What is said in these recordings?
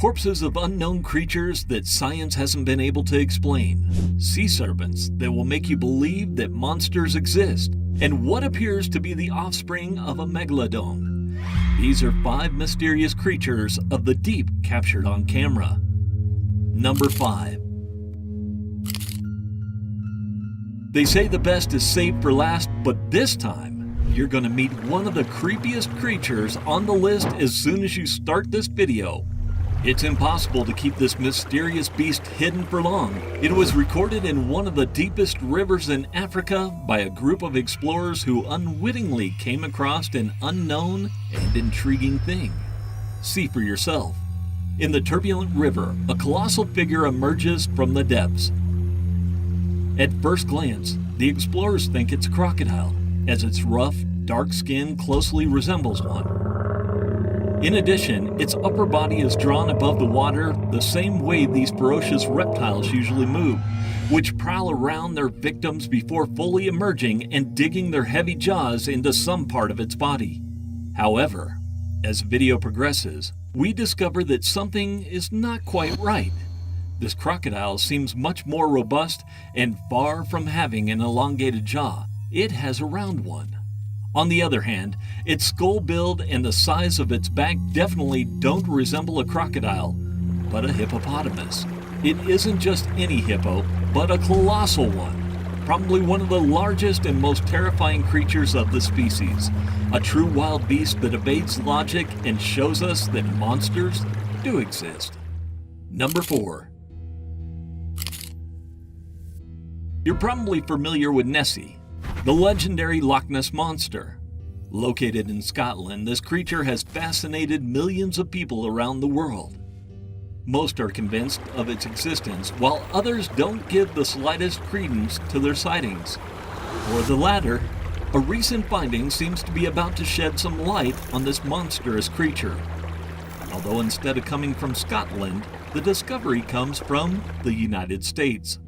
corpses of unknown creatures that science hasn't been able to explain, sea serpents that will make you believe that monsters exist, and what appears to be the offspring of a megalodon. These are 5 mysterious creatures of the deep captured on camera. Number 5. They say the best is saved for last, but this time, you're going to meet one of the creepiest creatures on the list as soon as you start this video. It's impossible to keep this mysterious beast hidden for long. It was recorded in one of the deepest rivers in Africa by a group of explorers who unwittingly came across an unknown and intriguing thing. See for yourself. In the turbulent river, a colossal figure emerges from the depths. At first glance, the explorers think it's a crocodile, as its rough, dark skin closely resembles one. In addition, its upper body is drawn above the water the same way these ferocious reptiles usually move, which prowl around their victims before fully emerging and digging their heavy jaws into some part of its body. However, as the video progresses, we discover that something is not quite right. This crocodile seems much more robust, and far from having an elongated jaw, it has a round one. On the other hand, its skull build and the size of its back definitely don't resemble a crocodile, but a hippopotamus. It isn't just any hippo, but a colossal one, probably one of the largest and most terrifying creatures of the species, a true wild beast that evades logic and shows us that monsters do exist. Number 4. You're probably familiar with Nessie, the legendary Loch Ness Monster. Located in Scotland, this creature has fascinated millions of people around the world. Most are convinced of its existence, while others don't give the slightest credence to their sightings. For the latter, a recent finding seems to be about to shed some light on this monstrous creature. Although instead of coming from Scotland, the discovery comes from the United States.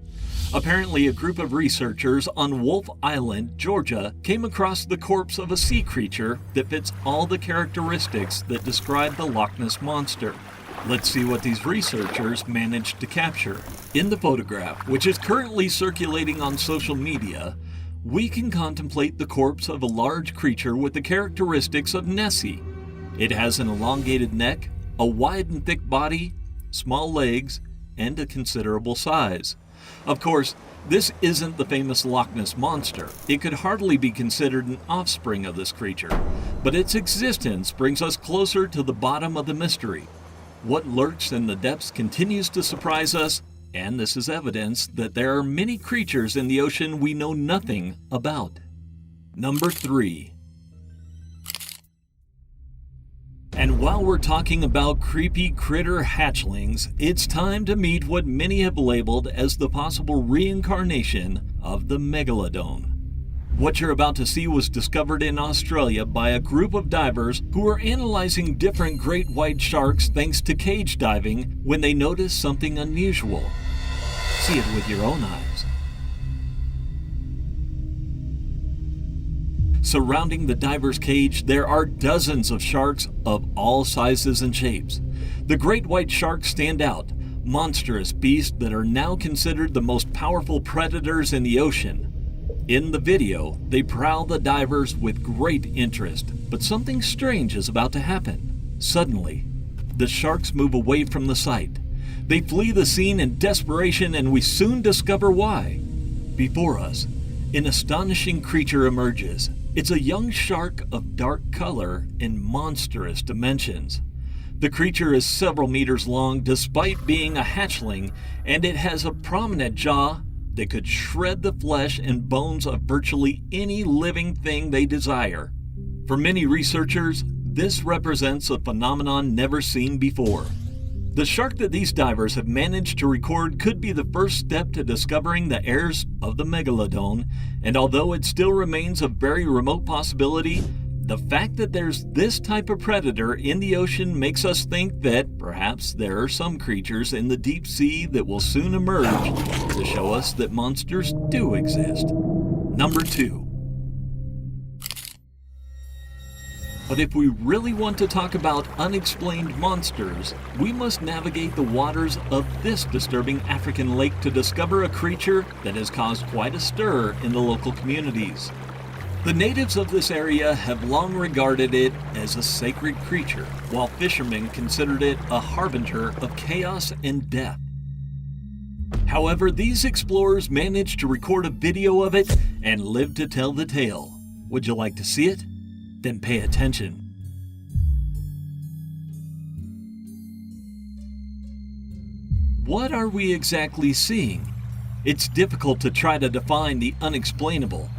Apparently, a group of researchers on Wolf Island, Georgia, came across the corpse of a sea creature that fits all the characteristics that describe the Loch Ness Monster. Let's see what these researchers managed to capture. In the photograph, which is currently circulating on social media, we can contemplate the corpse of a large creature with the characteristics of Nessie. It has an elongated neck, a wide and thick body, small legs, and a considerable size. Of course, this isn't the famous Loch Ness Monster. It could hardly be considered an offspring of this creature, but its existence brings us closer to the bottom of the mystery. What lurks in the depths continues to surprise us, and this is evidence that there are many creatures in the ocean we know nothing about. Number 3. And while we're talking about creepy critter hatchlings, it's time to meet what many have labeled as the possible reincarnation of the Megalodon. What you're about to see was discovered in Australia by a group of divers who were analyzing different great white sharks thanks to cage diving when they noticed something unusual. See it with your own eyes. Surrounding the diver's cage, there are dozens of sharks of all sizes and shapes. The great white sharks stand out, monstrous beasts that are now considered the most powerful predators in the ocean. In the video, they prowl the divers with great interest, but something strange is about to happen. Suddenly, the sharks move away from the sight. They flee the scene in desperation, and we soon discover why. Before us, an astonishing creature emerges. It's a young shark of dark color and monstrous dimensions. The creature is several meters long despite being a hatchling, and it has a prominent jaw that could shred the flesh and bones of virtually any living thing they desire. For many researchers, this represents a phenomenon never seen before. The shark that these divers have managed to record could be the first step to discovering the heirs of the Megalodon, and although it still remains a very remote possibility, the fact that there's this type of predator in the ocean makes us think that perhaps there are some creatures in the deep sea that will soon emerge to show us that monsters do exist. Number 2. But if we really want to talk about unexplained monsters, we must navigate the waters of this disturbing African lake to discover a creature that has caused quite a stir in the local communities. The natives of this area have long regarded it as a sacred creature, while fishermen considered it a harbinger of chaos and death. However, these explorers managed to record a video of it and live to tell the tale. Would you like to see it? Then pay attention. What are we exactly seeing? It's difficult to try to define the unexplainable.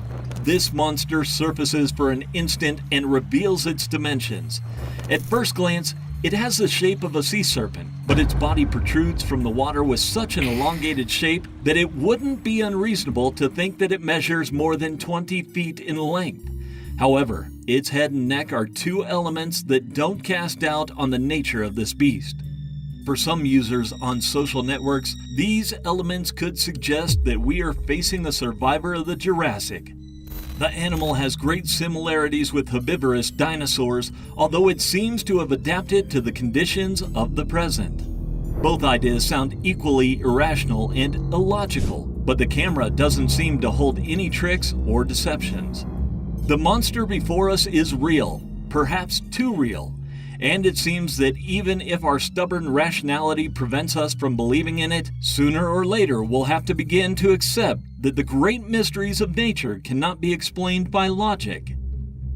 This monster surfaces for an instant and reveals its dimensions. At first glance, it has the shape of a sea serpent, but its body protrudes from the water with such an elongated shape that it wouldn't be unreasonable to think that it measures more than 20 feet in length. However, its head and neck are two elements that don't cast doubt on the nature of this beast. For some users on social networks, these elements could suggest that we are facing a survivor of the Jurassic. The animal has great similarities with herbivorous dinosaurs, although it seems to have adapted to the conditions of the present. Both ideas sound equally irrational and illogical, but the camera doesn't seem to hold any tricks or deceptions. The monster before us is real, perhaps too real, and it seems that even if our stubborn rationality prevents us from believing in it, sooner or later we'll have to begin to accept that the great mysteries of nature cannot be explained by logic.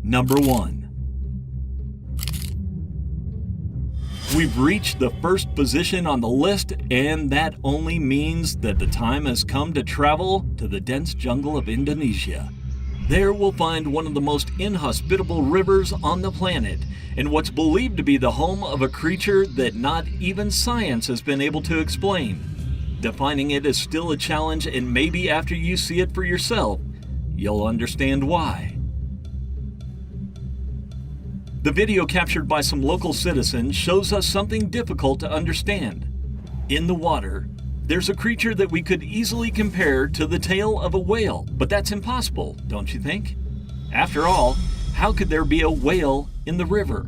Number 1. We've reached the first position on the list, and that only means that the time has come to travel to the dense jungle of Indonesia. There we'll find one of the most inhospitable rivers on the planet, and what's believed to be the home of a creature that not even science has been able to explain. Defining it is still a challenge, and maybe after you see it for yourself, you'll understand why. The video captured by some local citizens shows us something difficult to understand. In the water, there's a creature that we could easily compare to the tail of a whale, but that's impossible, don't you think? After all, how could there be a whale in the river?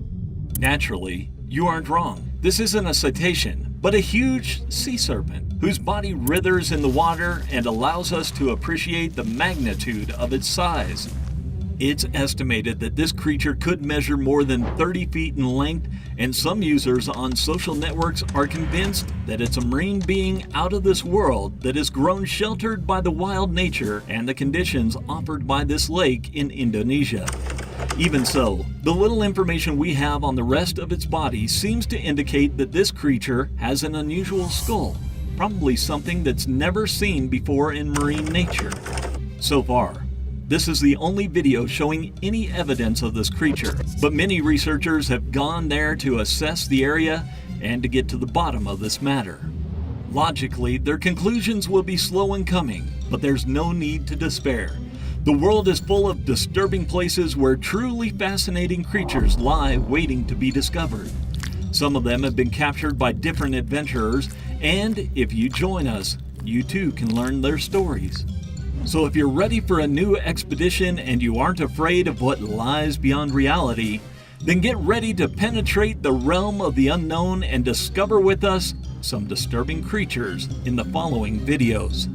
Naturally, you aren't wrong. This isn't a cetacean, but a huge sea serpent, whose body writhers in the water and allows us to appreciate the magnitude of its size. It's estimated that this creature could measure more than 30 feet in length, and some users on social networks are convinced that it's a marine being out of this world that has grown sheltered by the wild nature and the conditions offered by this lake in Indonesia. Even so, the little information we have on the rest of its body seems to indicate that this creature has an unusual skull, probably something that's never seen before in marine nature. So far, this is the only video showing any evidence of this creature, but many researchers have gone there to assess the area and to get to the bottom of this matter. Logically, their conclusions will be slow in coming, but there's no need to despair. The world is full of disturbing places where truly fascinating creatures lie waiting to be discovered. Some of them have been captured by different adventurers, and if you join us, you too can learn their stories. So if you're ready for a new expedition and you aren't afraid of what lies beyond reality, then get ready to penetrate the realm of the unknown and discover with us some disturbing creatures in the following videos.